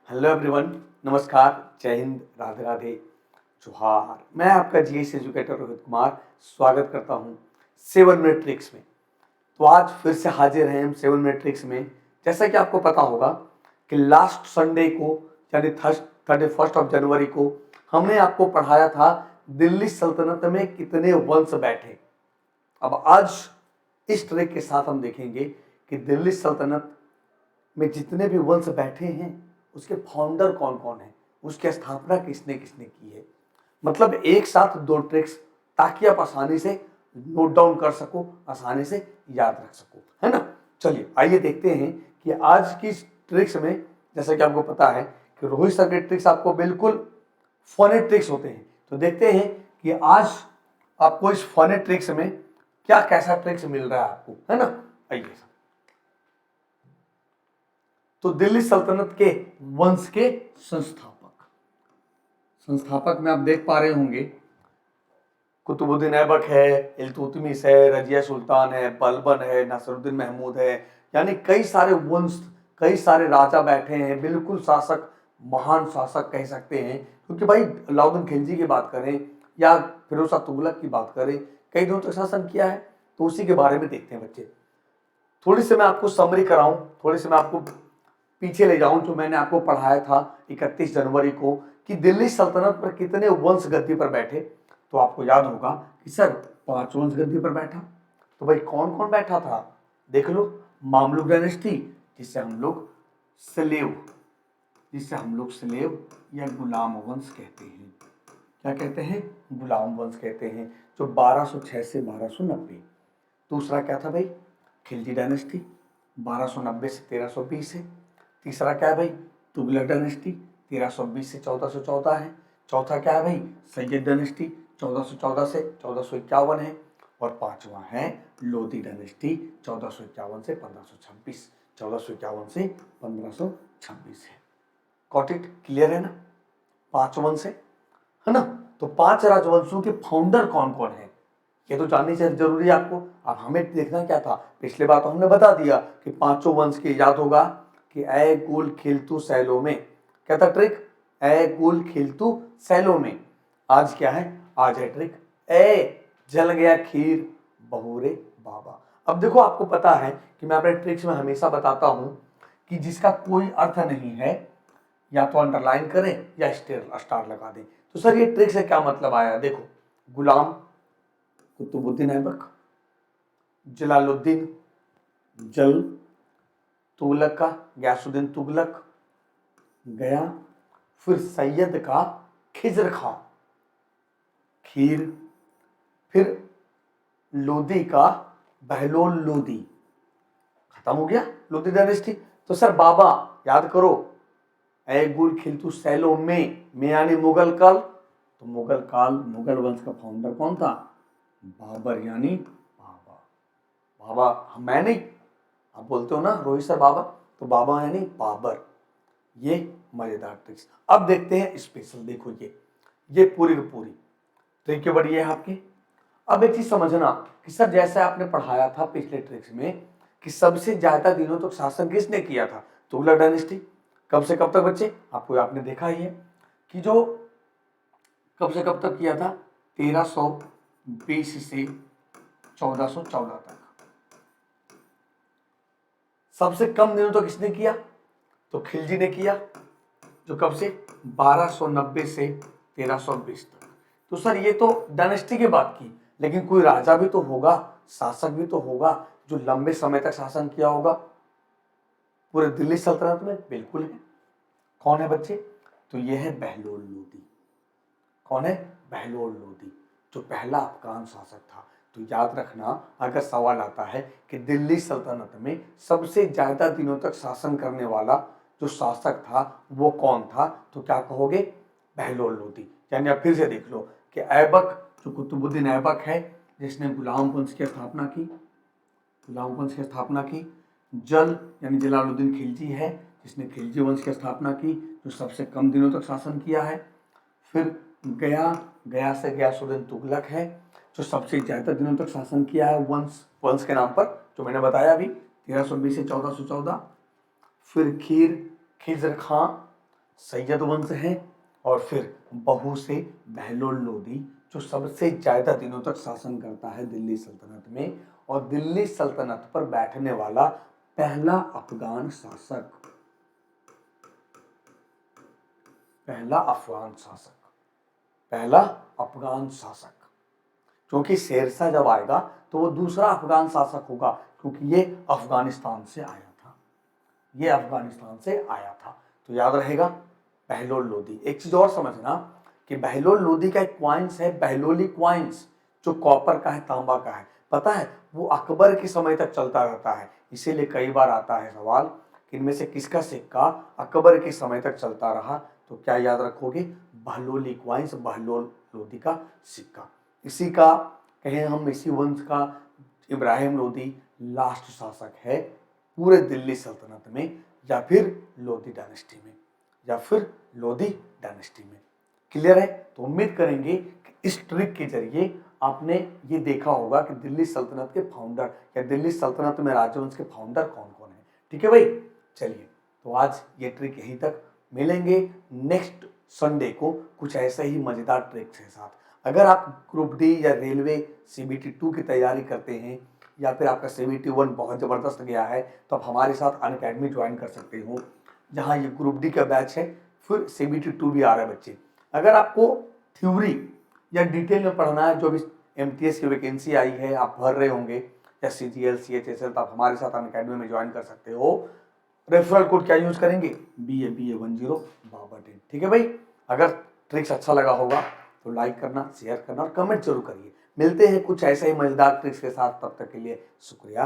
Hello everyone, नमस्कार, जय हिंद, राधे राधे, जोहार। मैं आपका जीएस एजुकेटर रोहित कुमार स्वागत करता हूं 7 मिनट ट्रिक्स में। तो आज फिर से हाजिर हैं हम 7 मिनट ट्रिक्स में। जैसा कि आपको पता होगा कि लास्ट संडे को यानी 31 जनवरी को हमने आपको पढ़ाया था दिल्ली सल्तनत में कितने वंश बैठे। अब आज इस ट्रिक के साथ हम देखेंगे कि दिल्ली सल्तनत में जितने भी वंश बैठे हैं उसके फाउंडर कौन कौन है, उसकी स्थापना किसने किसने की है। मतलब एक साथ 2 ट्रिक्स, ताकि आप आसानी से नोट डाउन कर सको, आसानी से याद रख सको, है ना। चलिए आइए देखते हैं कि आज की ट्रिक्स में, जैसा कि आपको पता है कि रोहित सर के ट्रिक्स आपको बिल्कुल फनी ट्रिक्स होते हैं। तो देखते हैं कि आज आपको इस फनी ट्रिक्स में क्या कैसा ट्रिक्स मिल रहा है आपको, है ना। आइए, तो दिल्ली सल्तनत के वंश के संस्थापक में आप देख पा रहे होंगे, कुतुबुद्दीन ऐबक है, इल्तुतमिश है, रजिया सुल्तान है, बलबन है, नासिरुद्दीन महमूद है। यानी कई सारे वंश, कई सारे राजा बैठे हैं, बिल्कुल शासक, महान शासक कह सकते हैं। क्योंकि भाई अलाउद्दीन खिलजी की बात करें या फिरोज शाह तुगलक की बात करें, कई दिनों तक शासन किया है। तो उसी के बारे में देखते हैं बच्चे। थोड़ी सी मैं आपको समरी कराऊं, थोड़ी सी मैं आपको पीछे ले जाऊं, जो मैंने आपको पढ़ाया था 31 जनवरी को कि दिल्ली सल्तनत पर कितने वंश गद्दी पर बैठे। तो आपको याद होगा कि सर 5 वंश गद्दी पर बैठा। तो भाई कौन कौन बैठा था, देख लो। मामलुक डायनेस्टी, जिसे हम लोग स्लेव या गुलाम वंश कहते हैं। क्या कहते हैं? गुलाम वंश कहते हैं, जो 1206 से 1290। दूसरा क्या था भाई? खिलजी डायनेस्टी, 1290 से 1320 है। तीसरा क्या है भाई? तुगलक डायनेस्टी, 1320 से 1414 है। चौथा क्या है भाई? सैयद डायनेस्टी, 1414 से 1451 है। और पांचवा है लोधी डायनेस्टी, 1451 से 1526। 1451 से 1526 है। Got it? क्लियर है ना? 5 वंश है ना। तो 5 राजवंशों के फाउंडर कौन कौन है, ये तो जाननी जरूरी है आपको। अब हमें देखना क्या था, पिछले बार तो हमने बता दिया कि 5 वंश के, याद होगा कि ए गुल खिलतु सैलो में, क्या था ट्रिक? ए गुल खिलतु सैलो में। आज क्या है? आज है ट्रिक ए जल गया खीर बहुरे बाबा। अब देखो, आपको पता है कि मैं अपने ट्रिक्स में हमेशा बताता हूं कि जिसका कोई अर्थ नहीं है, या तो अंडरलाइन करें या स्टार लगा दें। तो सर ये ट्रिक से क्या मतलब आया? देखो, गुलाम कुतुबुद्दीन ऐबक, जलालुद्दीन जल, तुगलक का गयासुद्दीन तुगलक गया, फिर सैयद का खिजर खां खीर, फिर लोदी का बहलोल लोदी। खत्म हो गया लोदी डायनेस्टी। तो सर बाबा याद करो, ए गुल खिलतु सैलो में यानी मुगल काल। तो मुगल काल, मुगल वंश का फाउंडर कौन था? बाबर, यानी बाबा। बाबा मैं नहीं, आप बोलते हो ना रोहित सर बाबा, तो बाबा यानी बाबर। ये मजेदार ट्रिक्स। अब देखते हैं स्पेशल। देखो ये पूरी की पूरी ट्रिक बढ़िया है आपकी। अब एक चीज समझना कि सर जैसे आपने पढ़ाया था पिछले ट्रिक्स में कि सबसे ज्यादा दिनों तक शासन किसने किया था? तुगलक डायनेस्टी। कब से कब तक बच्चे? आपने देखा ही है कि जो कब से कब तक किया था? 1320 से 1414 तक। सबसे कम दिनों तक किसने किया? तो खिलजी ने किया, जो कब से? 1290 से 1320 तक। तो सर ये तो डायनेस्टी की बात की, लेकिन कोई राजा भी तो होगा, शासक भी तो होगा जो लंबे समय तक शासन किया होगा पूरे दिल्ली सल्तनत में। बिल्कुल है। कौन है बच्चे? तो ये है बहलोल लोदी। कौन है? बहलोल लोदी, जो पहला अफगान शासक था। तो याद रखना, अगर सवाल आता है कि दिल्ली सल्तनत में सबसे ज्यादा दिनों तक शासन करने वाला जो शासक था वो कौन था, तो क्या कहोगे? बहलोल लोदी। यानी आप फिर से देख लो कि ऐबक, जो कुतुबुद्दीन ऐबक है, जिसने गुलाम वंश की स्थापना की, गुलाम वंश की स्थापना की। जल यानी जलालुद्दीन खिलजी है, जिसने खिलजी वंश की स्थापना की, जो सबसे कम दिनों तक शासन किया है। फिर गया से गयासुद्दीन तुगलक है, जो सबसे ज्यादा दिनों तक शासन किया है वंश के नाम पर, जो मैंने बताया अभी, 1320 से 1414। फिर खिजर खां, सैयद वंश है, और फिर बहू से बहलोल लोदी, जो सबसे ज्यादा दिनों तक शासन करता है दिल्ली सल्तनत में, और दिल्ली सल्तनत पर बैठने वाला पहला अफगान शासक, पहला अफगान शासक, पहला अफगान शासक। क्योंकि शेरशाह जब आएगा तो वो दूसरा अफगान शासक होगा, क्योंकि ये अफगानिस्तान से आया था, ये अफगानिस्तान से आया था। तो याद रहेगा बहलोल लोदी। एक चीज और समझना कि बहलोल लोदी का एक क्वाइंस है, बहलोली क्वाइंस, जो कॉपर का है, तांबा का है, पता है वो अकबर के समय तक चलता रहता है। इसीलिए कई बार आता है सवाल कि इनमें से किसका सिक्का अकबर के समय तक चलता रहा। तो क्या याद रखोगे? बहलोली क्वाइंस, बहलोल लोदी का सिक्का। इसी का कहें हम, इसी वंश का इब्राहिम लोदी लास्ट शासक है पूरे दिल्ली सल्तनत में, या फिर लोधी डायनेस्टी में, या फिर लोधी डायनेस्टी में। क्लियर है? तो उम्मीद करेंगे कि इस ट्रिक के जरिए आपने ये देखा होगा कि दिल्ली सल्तनत के फाउंडर या दिल्ली सल्तनत में राजवंश के फाउंडर कौन कौन है। ठीक है भाई, चलिए तो आज ये ट्रिक यहीं तक। मिलेंगे नेक्स्ट संडे को कुछ ऐसे ही मजेदार ट्रिक्स के साथ। अगर आप ग्रुप डी या रेलवे CBT 2 की तैयारी करते हैं, या फिर आपका CBT 1 बहुत ज़बरदस्त गया है, तो आप हमारे साथ अनअकैडमी ज्वाइन कर सकते हो, जहाँ ये ग्रुप डी का बैच है, फिर CBT 2 भी आ रहा है बच्चे। अगर आपको थ्योरी या डिटेल में पढ़ना है, जो भी MTS की वैकेंसी आई है आप भर रहे होंगे, या CGL CHSL, तो आप हमारे साथ अनअकैडमी में ज्वाइन कर सकते हो। रेफरल कोड क्या यूज करेंगे? BA10 बाबा 10। ठीक है भाई, अगर ट्रिक्स अच्छा लगा होगा तो लाइक करना, शेयर करना और कमेंट जरूर करिए। मिलते हैं कुछ ऐसे ही मजेदार ट्रिक्स के साथ, तब तक के लिए शुक्रिया।